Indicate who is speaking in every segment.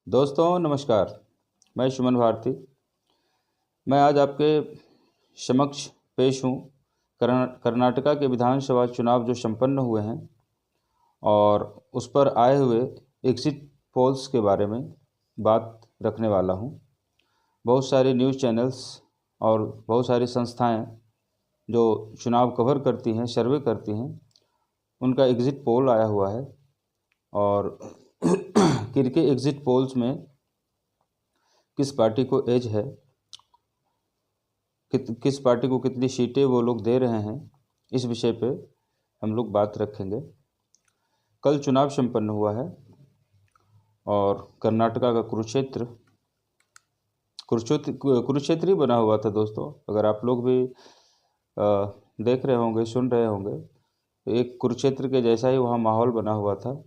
Speaker 1: दोस्तों नमस्कार। मैं सुमन भारती। मैं आज आपके समक्ष पेश हूँ कर्नाटका के विधानसभा चुनाव जो संपन्न हुए हैं और उस पर आए हुए एग्जिट पोल्स के बारे में बात रखने वाला हूँ। बहुत सारे न्यूज़ चैनल्स और बहुत सारी संस्थाएं जो चुनाव कवर करती हैं, सर्वे करती हैं, उनका एग्जिट पोल आया हुआ है और किनके एग्जिट पोल्स में किस पार्टी को एज है, किस पार्टी को कितनी सीटें वो लोग दे रहे हैं, इस विषय पे हम लोग बात रखेंगे। कल चुनाव संपन्न हुआ है और कर्नाटका का कुरुक्षेत्र ही बना हुआ था। दोस्तों अगर आप लोग भी देख रहे होंगे, सुन रहे होंगे, तो एक कुरुक्षेत्र के जैसा ही वहाँ माहौल बना हुआ था।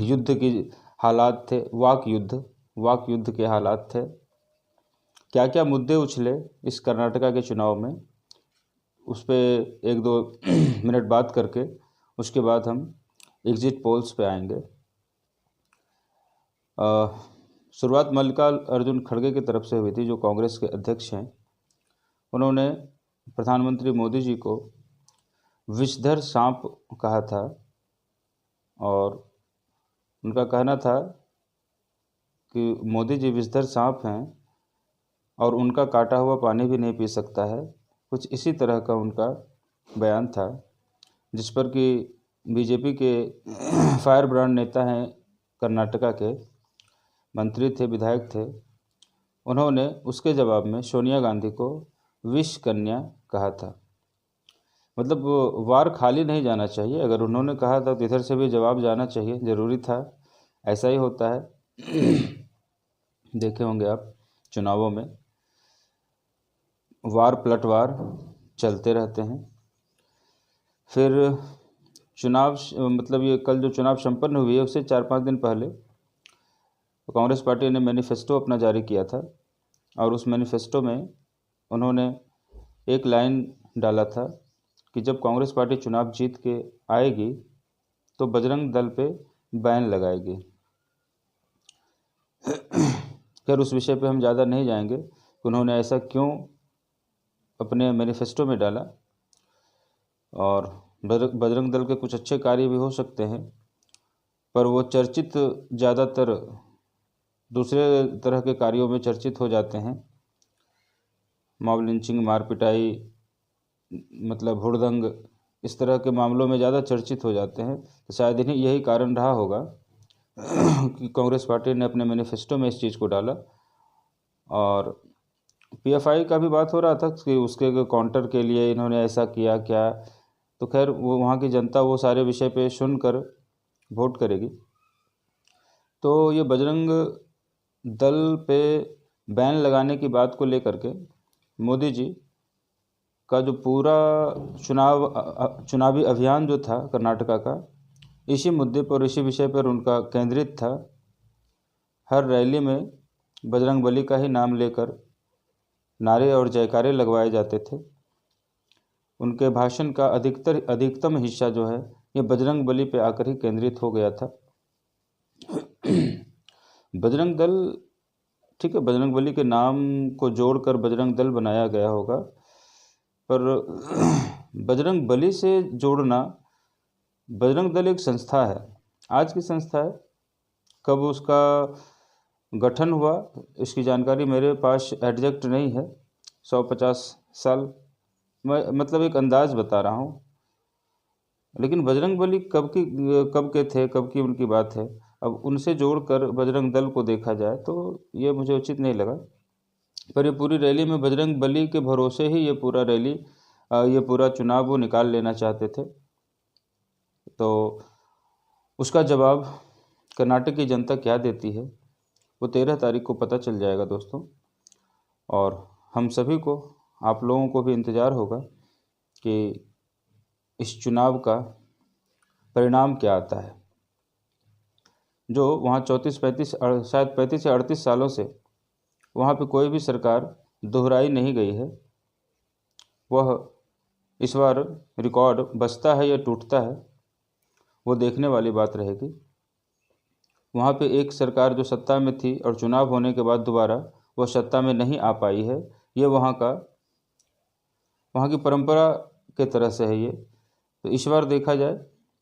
Speaker 1: युद्ध की हालात थे, वाक युद्ध के हालात थे। क्या क्या मुद्दे उछले इस कर्नाटका के चुनाव में, उस पर एक दो मिनट बात करके उसके बाद हम एग्जिट पोल्स पे आएंगे। शुरुआत मल्लिकार्जुन खड़गे की तरफ से हुई थी, जो कांग्रेस के अध्यक्ष हैं। उन्होंने प्रधानमंत्री मोदी जी को विषधर सांप कहा था और उनका कहना था कि मोदी जी विषधर सांप हैं और उनका काटा हुआ पानी भी नहीं पी सकता है। कुछ इसी तरह का उनका बयान था, जिस पर कि बीजेपी के फायर ब्रांड नेता हैं, कर्नाटका के मंत्री थे, विधायक थे, उन्होंने उसके जवाब में सोनिया गांधी को विष कन्या कहा था। मतलब वार खाली नहीं जाना चाहिए। अगर उन्होंने कहा था तो इधर से भी जवाब जाना चाहिए, ज़रूरी था। ऐसा ही होता है। देखे होंगे आप, चुनावों में वार पलटवार चलते रहते हैं। फिर चुनाव मतलब ये कल जो चुनाव संपन्न हुई है, उससे 4-5 दिन पहले तो कांग्रेस पार्टी ने मैनिफेस्टो अपना जारी किया था और उस मैनिफेस्टो में उन्होंने एक लाइन डाला था कि जब कांग्रेस पार्टी चुनाव जीत के आएगी तो बजरंग दल पे बैन लगाएगी। खैर उस विषय पे हम ज़्यादा नहीं जाएंगे कि उन्होंने ऐसा क्यों अपने मैनिफेस्टो में डाला। और बजरंग दल के कुछ अच्छे कार्य भी हो सकते हैं, पर वो चर्चित ज़्यादातर दूसरे तरह के कार्यों में चर्चित हो जाते हैं। मॉब लिंचिंग, मार पिटाई, मतलब हुड़दंग, इस तरह के मामलों में ज़्यादा चर्चित हो जाते हैं। तो शायद यही कारण रहा होगा कि कांग्रेस पार्टी ने अपने मैनिफेस्टो में इस चीज़ को डाला। और पीएफआई का भी बात हो रहा था कि उसके काउंटर के लिए इन्होंने ऐसा किया क्या। तो खैर वो वहाँ की जनता वो सारे विषय पे सुनकर वोट करेगी। तो ये बजरंग दल पे बैन लगाने की बात को लेकर के मोदी जी का जो पूरा चुनावी अभियान जो था कर्नाटका का, इसी मुद्दे पर, इसी विषय पर उनका केंद्रित था। हर रैली में बजरंगबली का ही नाम लेकर नारे और जयकारे लगवाए जाते थे। उनके भाषण का अधिकतम हिस्सा जो है ये बजरंगबली पे आकर ही केंद्रित हो गया था। बजरंग दल, ठीक है, बजरंगबली के नाम को जोड़कर बजरंग दल बनाया गया होगा, पर बजरंग बली से जोड़ना, बजरंग दल एक संस्था है, आज की संस्था है। कब उसका गठन हुआ इसकी जानकारी मेरे पास एग्जैक्ट नहीं है। 150 साल, मैं मतलब एक अंदाज बता रहा हूँ। लेकिन बजरंग बली कब के थे, कब की उनकी बात है। अब उनसे जोड़कर बजरंग दल को देखा जाए तो ये मुझे उचित नहीं लगा। पर ये पूरी रैली में बजरंग बली के भरोसे ही ये पूरा चुनाव वो निकाल लेना चाहते थे। तो उसका जवाब कर्नाटक की जनता क्या देती है वो 13 तारीख को पता चल जाएगा दोस्तों। और हम सभी को, आप लोगों को भी इंतज़ार होगा कि इस चुनाव का परिणाम क्या आता है। जो वहाँ 34-35 शायद 35 या 38 सालों से वहाँ पे कोई भी सरकार दोहराई नहीं गई है, वह इस बार रिकॉर्ड बचता है या टूटता है, वो देखने वाली बात रहेगी। वहाँ पे एक सरकार जो सत्ता में थी और चुनाव होने के बाद दोबारा वह सत्ता में नहीं आ पाई है। ये वहाँ की परंपरा के तरह से है ये। तो इस बार देखा जाए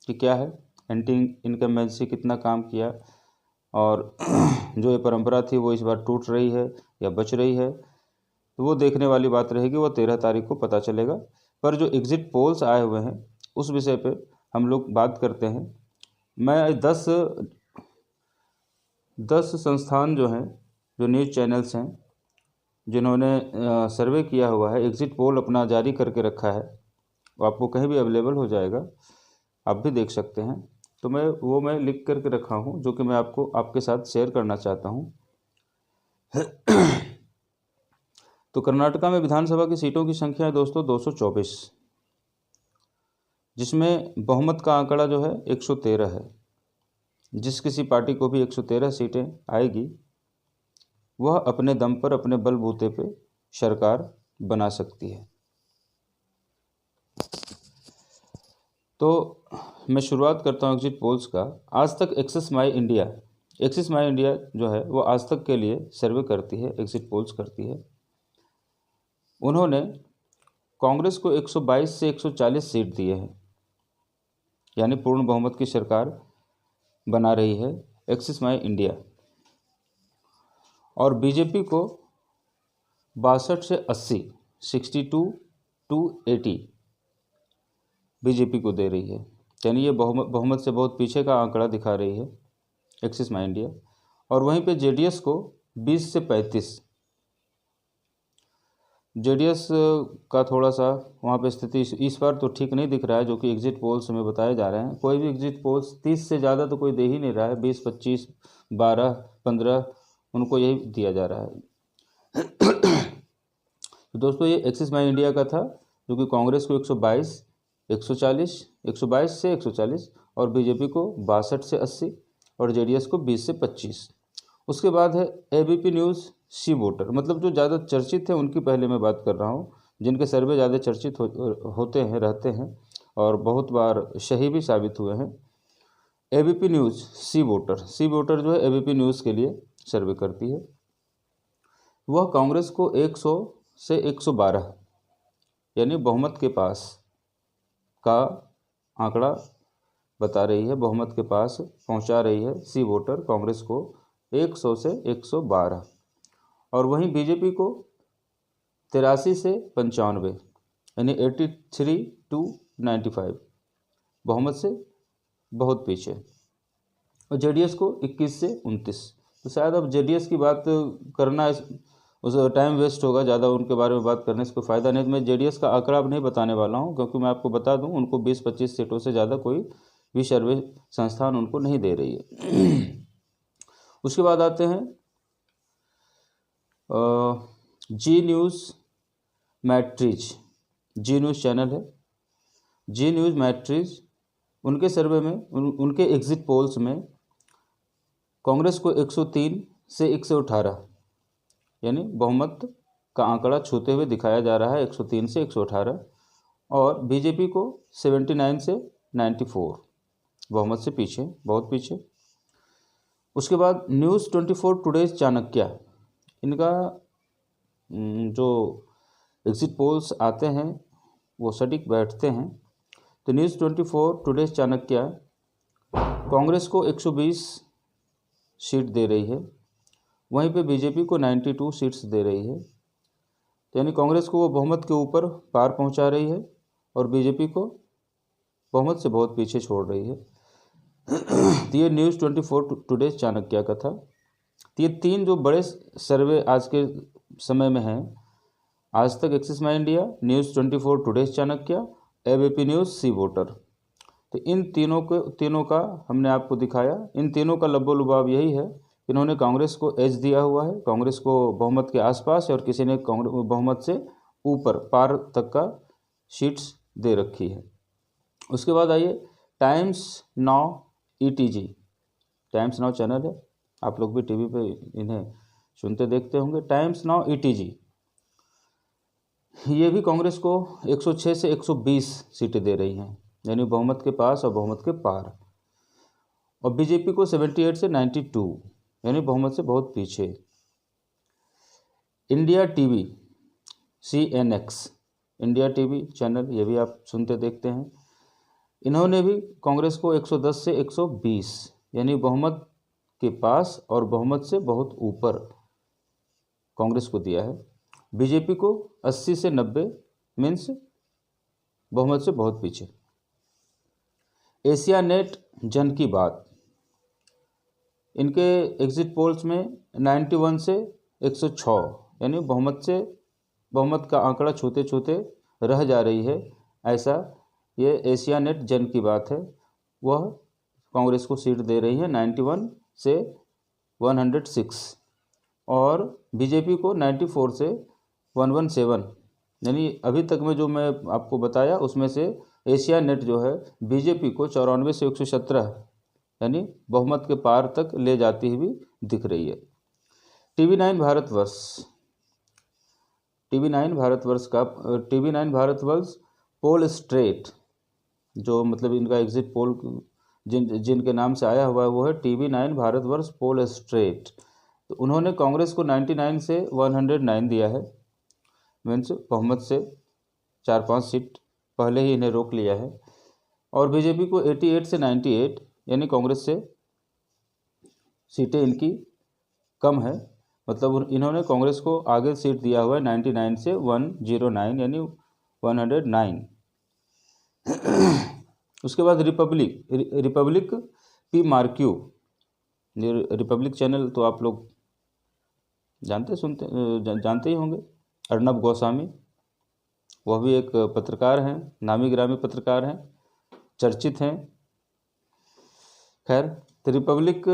Speaker 1: कि क्या है, एंटी इनकम्बेंसी कितना काम किया और जो ये परंपरा थी वो इस बार टूट रही है या बच रही है, तो वो देखने वाली बात रहेगी। वो 13 तारीख को पता चलेगा। पर जो एग्ज़िट पोल्स आए हुए हैं उस विषय पे हम लोग बात करते हैं। मैं 10 संस्थान जो हैं, जो न्यूज़ चैनल्स हैं, जिन्होंने सर्वे किया हुआ है, एग्ज़िट पोल अपना जारी करके रखा है, वो आपको कहीं भी अवेलेबल हो जाएगा, आप भी देख सकते हैं। तो मैं लिख करके रखा हूँ, जो कि मैं आपके साथ शेयर करना चाहता हूँ। तो कर्नाटका में विधानसभा की सीटों की संख्या है दोस्तों 224, जिसमें बहुमत का आंकड़ा जो है 113 है। जिस किसी पार्टी को भी 113 सीटें आएगी वह अपने दम पर, अपने बलबूते पे सरकार बना सकती है। तो मैं शुरुआत करता हूँ एग्जिट पोल्स का। आज तक एक्सिस माई इंडिया जो है वो आज तक के लिए सर्वे करती है, एग्जिट पोल्स करती है। उन्होंने कांग्रेस को 122 से 140 सीट दिए हैं, यानी पूर्ण बहुमत की सरकार बना रही है एक्सिस माई इंडिया। और बीजेपी को 62 से 80, 62 to 80 बीजेपी को दे रही है, यानी ये बहुमत से बहुत पीछे का आंकड़ा दिखा रही है एक्सिस माई इंडिया। और वहीं पे जेडीएस को 20 से 35, जेडीएस का थोड़ा सा वहाँ पे स्थिति इस बार तो ठीक नहीं दिख रहा है, जो कि एग्जिट पोल्स में बताए जा रहे हैं। कोई भी एग्जिट पोल्स 30 से ज़्यादा तो कोई दे ही नहीं रहा है, 20, 25, 12, 15 उनको यही दिया जा रहा है। तो दोस्तों ये एक्सिस माई इंडिया का था, जो कि कांग्रेस को 122 से 140 और बीजेपी को 62 से 80 और जेडीएस को 20 से 25। उसके बाद है एबीपी न्यूज़ सी वोटर, मतलब जो ज़्यादा चर्चित है उनकी पहले मैं बात कर रहा हूँ, जिनके सर्वे ज़्यादा चर्चित होते हैं, रहते हैं और बहुत बार सही भी साबित हुए हैं। एबीपी न्यूज़ सी वोटर जो है एबीपी न्यूज़ के लिए सर्वे करती है। वह कांग्रेस को 100 से 112 यानी बहुमत के पास का आंकड़ा बता रही है, बहुमत के पास पहुंचा रही है सी वोटर कांग्रेस को 100 से 112। और वहीं बीजेपी को 83 से 95 यानी 83 to 95 बहुमत से बहुत पीछे। और जेडीएस को 21 से 29। तो शायद अब जेडीएस की बात करना उस टाइम वेस्ट होगा, ज़्यादा उनके बारे में बात करने से कोई फ़ायदा नहीं। तो मैं जेडीएस का आंकड़ा अब नहीं बताने वाला हूँ, क्योंकि मैं आपको बता दूँ उनको 20-25 सीटों से ज़्यादा कोई भी सर्वे संस्थान उनको नहीं दे रही है। उसके बाद आते हैं जी न्यूज़ चैनल है, जी न्यूज़ मैट्रिज। उनके सर्वे में उनके एग्जिट पोल्स में कांग्रेस को 103 से 118 यानी बहुमत का आंकड़ा छूते हुए दिखाया जा रहा है, 103 से 118। और बीजेपी को 79 से 94 बहुमत से पीछे, बहुत पीछे। उसके बाद न्यूज़ 24 टुडेज चाणक्य, इनका जो एग्जिट पोल्स आते हैं वो सटीक बैठते हैं। तो न्यूज़ 24 टुडेज चाणक्य कांग्रेस को 120 सीट दे रही है, वहीं पे बीजेपी को 92 सीट्स दे रही है। तो यानी कांग्रेस को वो बहुमत के ऊपर पार पहुंचा रही है और बीजेपी को बहुमत से बहुत पीछे छोड़ रही है। तो ये न्यूज़ 24 टुडेज चाणक्य का था। तो ये 3 जो बड़े सर्वे आज के समय में हैं, Aaj Tak Axis My India, News 24 Today's Chanakya, ABP News C Voter. तो इन तीनों का हमने आपको दिखाया। इन तीनों का लब्बो-लुबाब यही है, इन्होंने कांग्रेस को एज दिया हुआ है, कांग्रेस को बहुमत के आसपास, और किसी ने बहुमत से ऊपर पार तक का सीट्स दे रखी है। उसके बाद आइए times now ETG, times now channel है, आप लोग भी टीवी पे इन्हें सुनते देखते होंगे। टाइम्स नाउ ETG ये भी कांग्रेस को 106 से 120 सीटें दे रही हैं, यानी बहुमत के पास और बहुमत के पार। और बीजेपी को 78 से 92, यानी बहुमत से बहुत पीछे। India TV CNX, India TV channel, ये भी आप सुनते देखते हैं, इन्होंने भी कांग्रेस को 110 से 120 यानी बहुमत के पास और बहुमत से बहुत ऊपर कांग्रेस को दिया है। बीजेपी को 80 से 90 मीन्स बहुमत से बहुत पीछे। एशिया नेट जन की बात, इनके एग्जिट पोल्स में 91 से 106 यानी बहुमत का आंकड़ा छूते छूते रह जा रही है, ऐसा ये एशिया नेट जन की बात है। वह कांग्रेस को सीट दे रही है 91 से 106 और बीजेपी को 94 से 117, यानी अभी तक में जो मैं आपको बताया उसमें से एशिया नेट जो है बीजेपी को 94 से 117 यानी बहुमत के पार तक ले जाती हुई दिख रही है। TV9 भारतवर्ष पोल स्ट्रेट, जो मतलब इनका एग्जिट पोल जिनके नाम से आया हुआ है वो है TV9 भारतवर्ष पोल स्ट्रेट। तो उन्होंने कांग्रेस को 99 से 109 दिया है, मीन्स बहुमत से 4-5 सीट पहले ही इन्हें रोक लिया है। और बीजेपी को 88 से 98 यानी कांग्रेस से सीटें इनकी कम है, मतलब इन्होंने कांग्रेस को आगे सीट दिया हुआ है 99 से 109 यानी 109। उसके बाद Republic P marquee, Republic channel तो आप लोग जानते ही होंगे। अर्नब गोस्वामी, वह भी एक पत्रकार हैं, नामी गिरामी पत्रकार हैं, चर्चित हैं। खैर, तो रिपब्लिक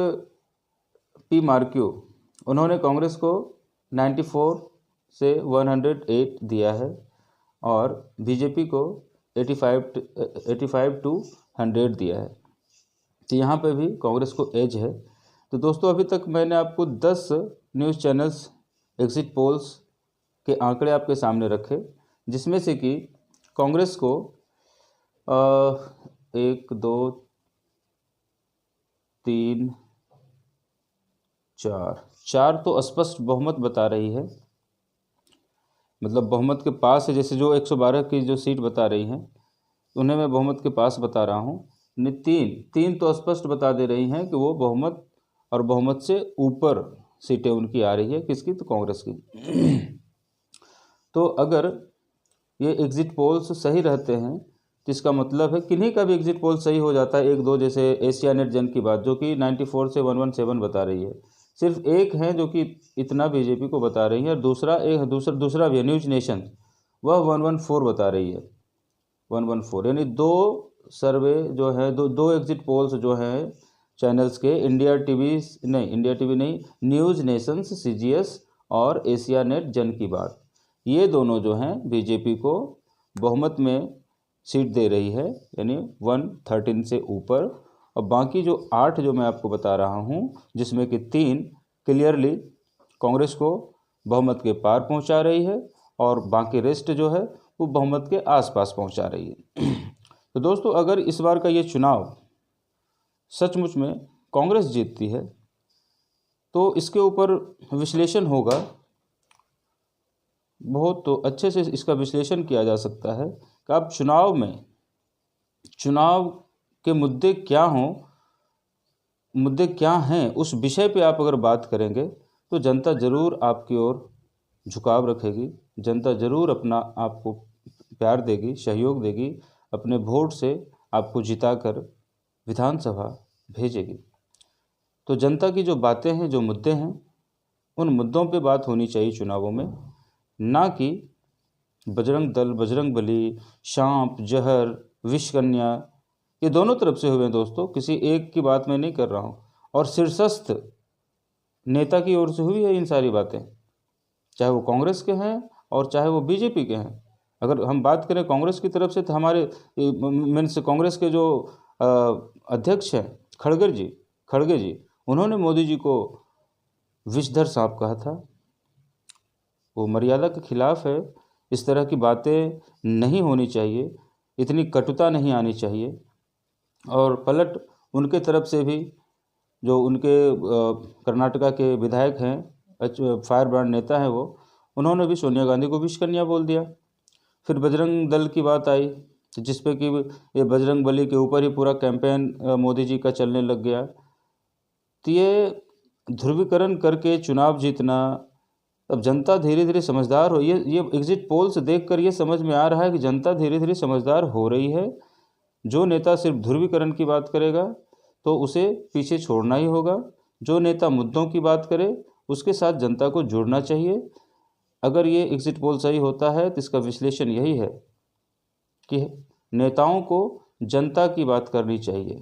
Speaker 1: पी मार्क्यू उन्होंने कांग्रेस को 94 से 108 दिया है और बीजेपी को 85 टू 100 दिया है। तो यहाँ पे भी कांग्रेस को एज है। तो दोस्तों, अभी तक मैंने आपको 10 न्यूज़ चैनल्स एग्जिट पोल्स के आंकड़े आपके सामने रखे, जिसमें से कि कांग्रेस को 1 2 3 4 तो स्पष्ट बहुमत बता रही है, मतलब बहुमत के पास है। जैसे जो 112 की जो सीट बता रही हैं उन्हें मैं बहुमत के पास बता रहा हूँ। तीन तो स्पष्ट बता दे रही हैं कि वो बहुमत और बहुमत से ऊपर सीटें उनकी आ रही है। किसकी? तो कांग्रेस की। तो अगर ये एग्जिट पोल्स सही रहते हैं तो इसका मतलब है किन्हीं का भी एग्जिट पोल सही हो जाता है, 1-2, जैसे एशिया नेट जन की बात जो कि 94 से 117 बता रही है। सिर्फ एक है जो कि इतना बीजेपी को बता रही है और दूसरा भी है न्यूज नेशन, वह 114 बता रही है, 114। यानी दो सर्वे जो है, दो एग्जिट पोल्स जो हैं चैनल्स के, इंडिया टीवी नहीं, न्यूज नेशंस CGS और एशिया नेट जन की बात, ये दोनों जो हैं बीजेपी को बहुमत में सीट दे रही है, यानी 113 से ऊपर। और बाकी जो 8 जो मैं आपको बता रहा हूँ, जिसमें कि 3 क्लियरली कांग्रेस को बहुमत के पार पहुँचा रही है और बाकी रेस्ट जो है वो बहुमत के आसपास पहुँचा रही है। तो दोस्तों, अगर इस बार का ये चुनाव सचमुच में कांग्रेस जीतती है तो इसके ऊपर विश्लेषण होगा, बहुत तो अच्छे से इसका विश्लेषण किया जा सकता है कि आप चुनाव के मुद्दे क्या हैं, उस विषय पे आप अगर बात करेंगे तो जनता ज़रूर आपकी ओर झुकाव रखेगी, जनता ज़रूर अपना आपको प्यार देगी, सहयोग देगी, अपने वोट से आपको जिताकर विधानसभा भेजेगी। तो जनता की जो बातें हैं, जो मुद्दे हैं, उन मुद्दों पे बात होनी चाहिए चुनावों में, ना कि बजरंग दल, बजरंग बली, सांप, जहर, विषकन्या, ये दोनों तरफ से हुए हैं दोस्तों, किसी एक की बात मैं नहीं कर रहा हूँ। और शीर्षस्थ नेता की ओर से हुई है इन सारी बातें, चाहे वो कांग्रेस के हैं और चाहे वो बीजेपी के हैं। अगर हम बात करें कांग्रेस की तरफ से तो हमारे मीन्स कांग्रेस के जो अध्यक्ष हैं खड़गे जी, उन्होंने मोदी जी को विषधर सांप कहा था। वो मर्यादा के खिलाफ है, इस तरह की बातें नहीं होनी चाहिए, इतनी कटुता नहीं आनी चाहिए। और पलट उनके तरफ से भी जो उनके कर्नाटका के विधायक हैं, फायर ब्रांड नेता हैं वो, उन्होंने भी सोनिया गांधी को विश कन्या बोल दिया। फिर बजरंग दल की बात आई, जिस पे कि ये बजरंग बली के ऊपर ही पूरा कैंपेन मोदी जी का चलने लग गया। तो ये ध्रुवीकरण करके चुनाव जीतना, अब जनता धीरे धीरे समझदार हो, ये एग्जिट पोल्स देखकर ये समझ में आ रहा है कि जनता धीरे धीरे समझदार हो रही है। जो नेता सिर्फ ध्रुवीकरण की बात करेगा तो उसे पीछे छोड़ना ही होगा। जो नेता मुद्दों की बात करे उसके साथ जनता को जुड़ना चाहिए। अगर ये एग्जिट पोल सही होता है तो इसका विश्लेषण यही है कि नेताओं को जनता की बात करनी चाहिए,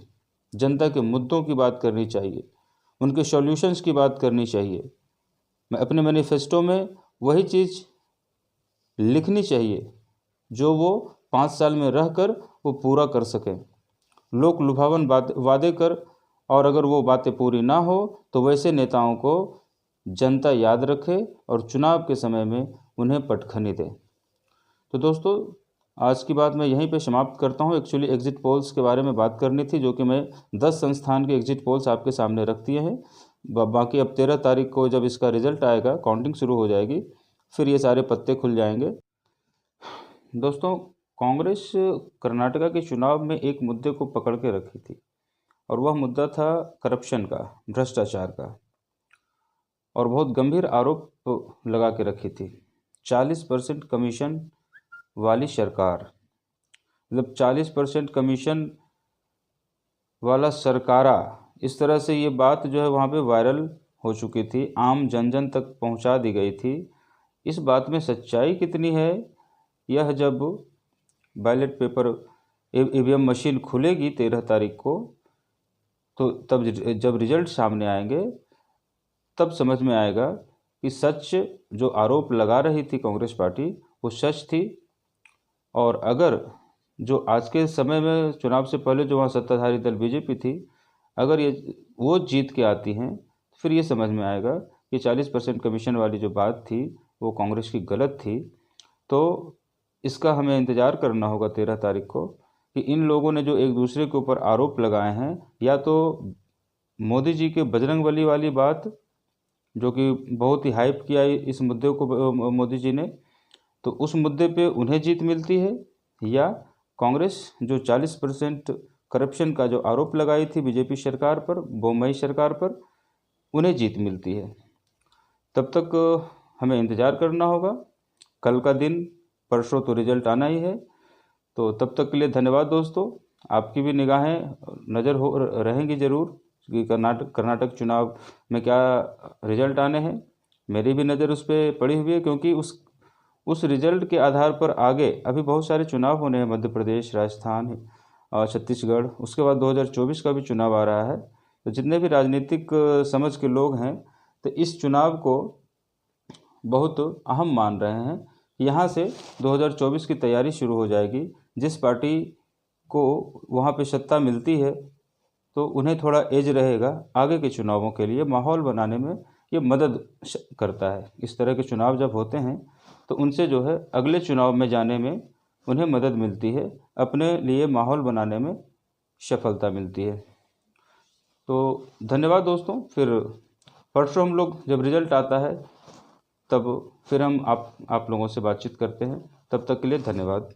Speaker 1: जनता के मुद्दों की बात करनी चाहिए, उनके सॉल्यूशंस की बात करनी चाहिए। मैं अपने मैनिफेस्टो में वही चीज़ लिखनी चाहिए जो वो 5 साल में रहकर वो पूरा कर सकें। लोक लुभावन वादे कर और अगर वो बातें पूरी ना हो तो वैसे नेताओं को जनता याद रखे और चुनाव के समय में उन्हें पटखनी दे। तो दोस्तों, आज की बात मैं यहीं पे समाप्त करता हूँ। एक्चुअली एग्जिट पोल्स के बारे में बात करनी थी, जो कि मैं 10 संस्थान के एग्जिट पोल्स आपके सामने रख दिए हैं। बाकी अब 13 तारीख को जब इसका रिजल्ट आएगा, काउंटिंग शुरू हो जाएगी, फिर ये सारे पत्ते खुल जाएंगे। दोस्तों, कांग्रेस कर्नाटका के चुनाव में एक मुद्दे को पकड़ के रखी थी और वह मुद्दा था करप्शन का, भ्रष्टाचार का, और बहुत गंभीर आरोप लगा के रखी थी। 40% कमीशन वाली सरकार, मतलब 40% कमीशन वाला सरकारा, इस तरह से ये बात जो है वहाँ पे वायरल हो चुकी थी, आम जन जन तक पहुँचा दी गई थी। इस बात में सच्चाई कितनी है, यह जब बैलेट पेपर ईवीएम मशीन खुलेगी 13 तारीख को, तो तब जब रिजल्ट सामने आएंगे तब समझ में आएगा कि सच जो आरोप लगा रही थी कांग्रेस पार्टी वो सच थी। और अगर जो आज के समय में चुनाव से पहले जो वहाँ सत्ताधारी दल बीजेपी थी, अगर ये वो जीत के आती हैं तो फिर ये समझ में आएगा कि 40% कमीशन वाली जो बात थी वो कांग्रेस की गलत थी। तो इसका हमें इंतज़ार करना होगा 13 तारीख को कि इन लोगों ने जो एक दूसरे के ऊपर आरोप लगाए हैं, या तो मोदी जी के बजरंगबली वाली बात जो कि बहुत ही हाइप किया इस मुद्दे को मोदी जी ने, तो उस मुद्दे पे उन्हें जीत मिलती है, या कांग्रेस जो 40% करप्शन का जो आरोप लगाई थी बीजेपी सरकार पर, बम्बई सरकार पर, उन्हें जीत मिलती है। तब तक हमें इंतज़ार करना होगा। कल का दिन, परसों तो रिजल्ट आना ही है। तो तब तक के लिए धन्यवाद दोस्तों। आपकी भी निगाहें नज़र हो रहेंगी ज़रूर कि कर्नाटक चुनाव में क्या रिजल्ट आने हैं। मेरी भी नज़र उस पर पड़ी हुई है, क्योंकि उस रिजल्ट के आधार पर आगे अभी बहुत सारे चुनाव होने हैं, मध्य प्रदेश, राजस्थान और छत्तीसगढ़। उसके बाद 2024 का भी चुनाव आ रहा है। तो जितने भी राजनीतिक समझ के लोग हैं तो इस चुनाव को बहुत अहम मान रहे हैं। यहाँ से 2024 की तैयारी शुरू हो जाएगी। जिस पार्टी को वहाँ पे सत्ता मिलती है तो उन्हें थोड़ा एज रहेगा आगे के चुनावों के लिए, माहौल बनाने में ये मदद करता है। इस तरह के चुनाव जब होते हैं तो उनसे जो है अगले चुनाव में जाने में उन्हें मदद मिलती है, अपने लिए माहौल बनाने में सफलता मिलती है। तो धन्यवाद दोस्तों। फिर परसों हम लोग जब रिजल्ट आता है तब फिर हम आप लोगों से बातचीत करते हैं। तब तक के लिए धन्यवाद।